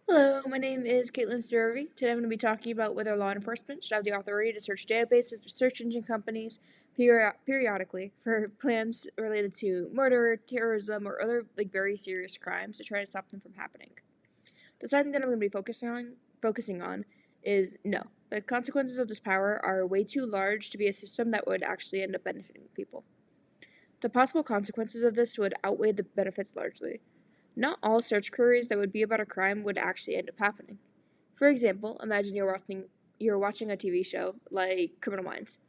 Hello, my name is Caitlin Sturvey. Today I'm going to be talking about whether law enforcement should have the authority to search databases of search engine companies periodically for plans related to murder, terrorism, or other very serious crimes to try to stop them from happening. The side that I'm going to be focusing on is no. The consequences of this power are way too large to be a system that would actually end up benefiting people. The possible consequences of this would outweigh the benefits largely. Not all search queries that would be about a crime would actually end up happening. For example, imagine you're watching a TV show like Criminal Minds.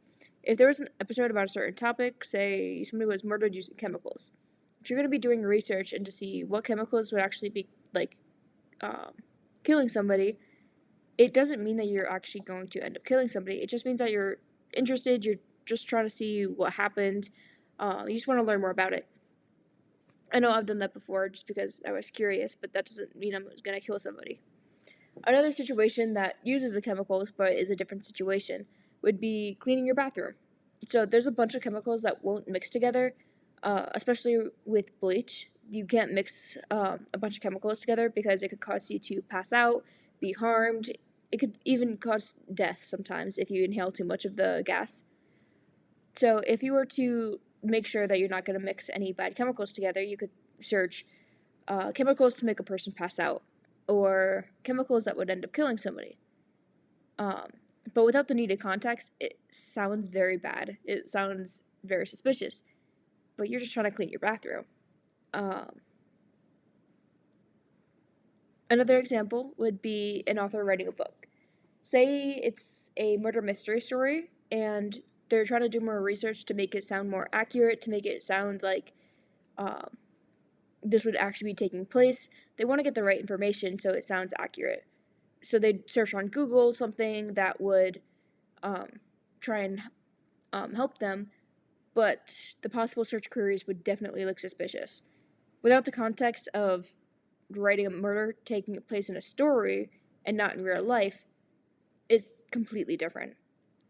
If there was an episode about a certain topic, say somebody was murdered using chemicals, if you're going to be doing research and to see what chemicals would actually be um, killing somebody, it doesn't mean that you're actually going to end up killing somebody. It just means that you're interested. You're just trying to see what happened. You just want to learn more about it. I know I've done that before just because I was curious, but that doesn't mean I'm going to kill somebody. Another situation that uses the chemicals but is a different situation would be cleaning your bathroom. So there's a bunch of chemicals that won't mix together, especially with bleach. You can't mix a bunch of chemicals together because it could cause you to pass out, be harmed. It could even cause death sometimes if you inhale too much of the gas. So if you were to make sure that you're not going to mix any bad chemicals together, you could search chemicals to make a person pass out or chemicals that would end up killing somebody. But without the needed context, it sounds very bad. It sounds very suspicious. But you're just trying to clean your bathroom. Another example would be an author writing a book. Say it's a murder mystery story, and they're trying to do more research to make it sound more accurate, to make it sound like this would actually be taking place. They want to get the right information so it sounds accurate. So they'd search on Google something that would try and help them, but the possible search queries would definitely look suspicious. Without the context of writing a murder taking place in a story and not in real life, it's completely different.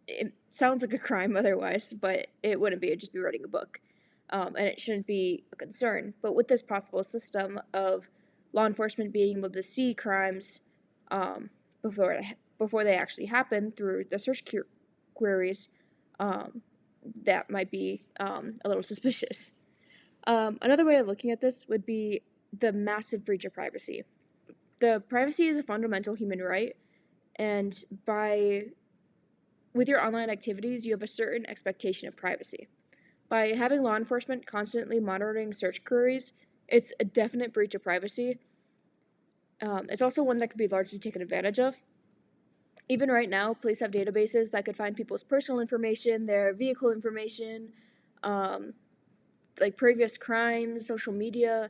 It sounds like a crime otherwise, but it wouldn't be. It'd just be writing a book. And it shouldn't be a concern. But with this possible system of law enforcement being able to see crimes before they actually happen through the search queries, that might be a little suspicious. Another way of looking at this would be the massive breach of privacy. The privacy is a fundamental human right, and with your online activities, you have a certain expectation of privacy. By having law enforcement constantly monitoring search queries, it's a definite breach of privacy. It's also one that could be largely taken advantage of. Even right now, police have databases that could find people's personal information, their vehicle information, like previous crimes, social media,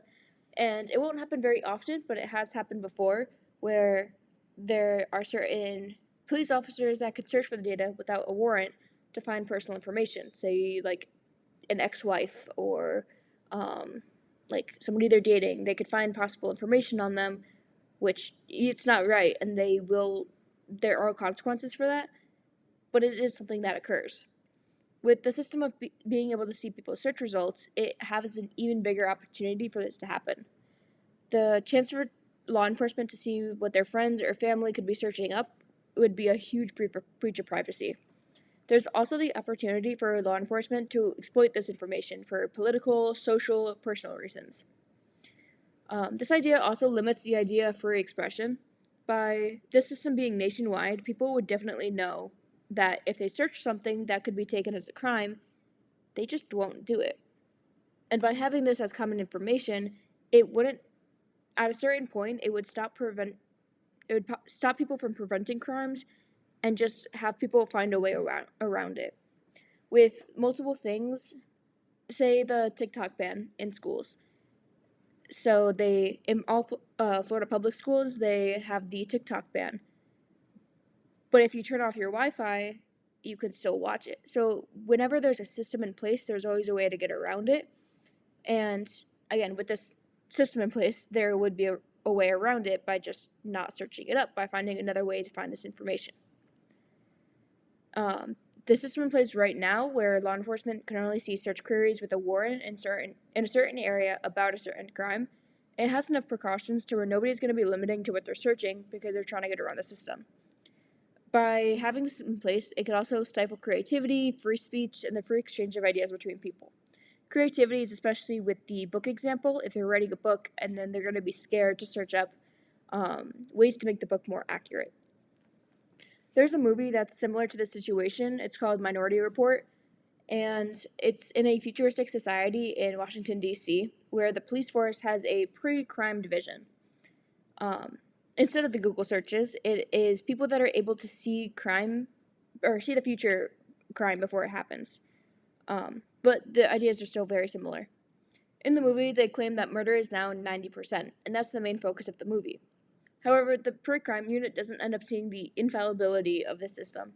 and it won't happen very often, but it has happened before where there are certain police officers that could search for the data without a warrant to find personal information, say like an ex-wife or like somebody they're dating. They could find possible information on them, which it's not right, and there are consequences for that, but it is something that occurs. With the system of being able to see people's search results, it has an even bigger opportunity for this to happen. The chance for law enforcement to see what their friends or family could be searching up would be a huge breach of privacy. There's also the opportunity for law enforcement to exploit this information for political, social, personal reasons. This idea also limits the idea of free expression. By this system being nationwide, people would definitely know that if they search something that could be taken as a crime, they just won't do it. And by having this as common information, it wouldn't, at a certain point, it would stop people from preventing crimes and just have people find a way around it. With multiple things, say the TikTok ban in schools. So in all Florida public schools, they have the TikTok ban. But if you turn off your Wi-Fi, you can still watch it. So whenever there's a system in place, there's always a way to get around it. And again, with this system in place, there would be a way around it by just not searching it up, by finding another way to find this information. The system in place right now, where law enforcement can only see search queries with a warrant in a certain area about a certain crime, It has enough precautions to where nobody's going to be limiting to what they're searching because they're trying to get around the system. By having this in place, it could also stifle creativity, free speech, and the free exchange of ideas between people. Creativity is especially with the book example. If they're writing a book and then they're going to be scared to search up ways to make the book more accurate. There's a movie that's similar to this situation. It's called Minority Report, and it's in a futuristic society in Washington, D.C., where the police force has a pre-crime division. Instead of the Google searches, it is people that are able to see crime or see the future crime before it happens. But the ideas are still very similar. In the movie, they claim that murder is now 90%, and that's the main focus of the movie. However, the pre-crime unit doesn't end up seeing the infallibility of the system.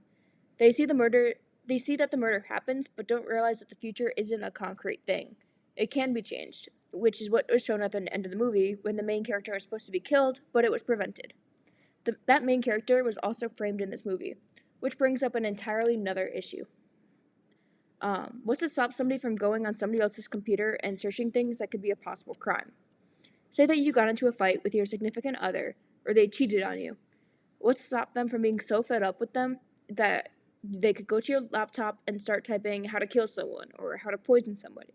They see that the murder happens, but don't realize that the future isn't a concrete thing. It can be changed, which is what was shown at the end of the movie when the main character was supposed to be killed, but it was prevented. That main character was also framed in this movie, which brings up an entirely another issue. What's to stop somebody from going on somebody else's computer and searching things that could be a possible crime? Say that you got into a fight with your significant other, or they cheated on you. What's to stop them from being so fed up with them that they could go to your laptop and start typing how to kill someone or how to poison somebody?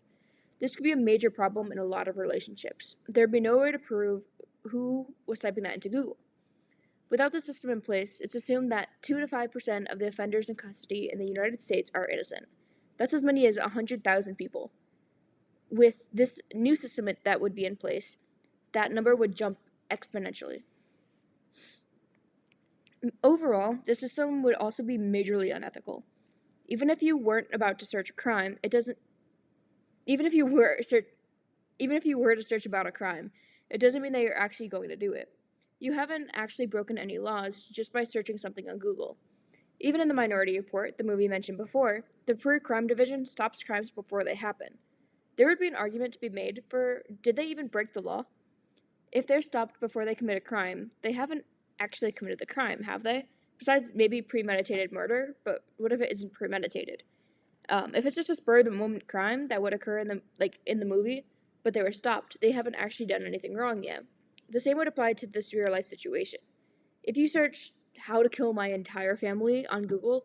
This could be a major problem in a lot of relationships. There'd be no way to prove who was typing that into Google. Without the system in place, it's assumed that 2 to 5% of the offenders in custody in the United States are innocent. That's as many as 100,000 people. With this new system that would be in place, that number would jump exponentially. Overall, the system would also be majorly unethical. Even if you weren't about to search a crime, even if you were to search about a crime, it doesn't mean that you're actually going to do it. You haven't actually broken any laws just by searching something on Google. Even in the Minority Report, the movie mentioned before, the pre-crime division stops crimes before they happen. There would be an argument to be made for, did they even break the law? If they're stopped before they commit a crime, they haven't actually committed the crime, have they? Besides maybe premeditated murder, but what if it isn't premeditated? If it's just a spur-of-the-moment crime that would occur in the movie, but they were stopped, they haven't actually done anything wrong yet. The same would apply to this real-life situation. If you search how to kill my entire family on Google,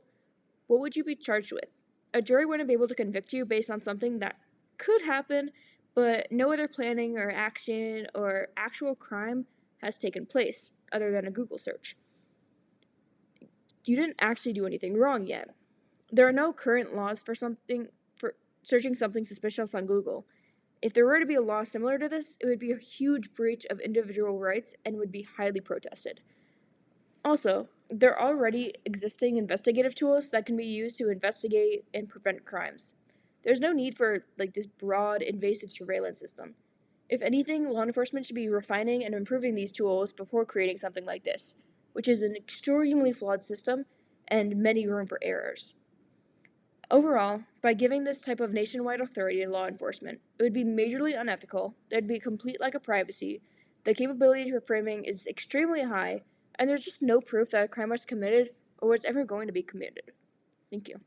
what would you be charged with? A jury wouldn't be able to convict you based on something that could happen, but no other planning or action or actual crime has taken place other than a Google search. You didn't actually do anything wrong yet. There are no current laws for searching something suspicious on Google. If there were to be a law similar to this, it would be a huge breach of individual rights and would be highly protested. Also, there are already existing investigative tools that can be used to investigate and prevent crimes. There's no need for this broad, invasive surveillance system. If anything, law enforcement should be refining and improving these tools before creating something like this, which is an extremely flawed system and many room for errors. Overall, by giving this type of nationwide authority to law enforcement, it would be majorly unethical, there'd be complete lack of privacy, the capability for framing is extremely high, and there's just no proof that a crime was committed or was ever going to be committed. Thank you.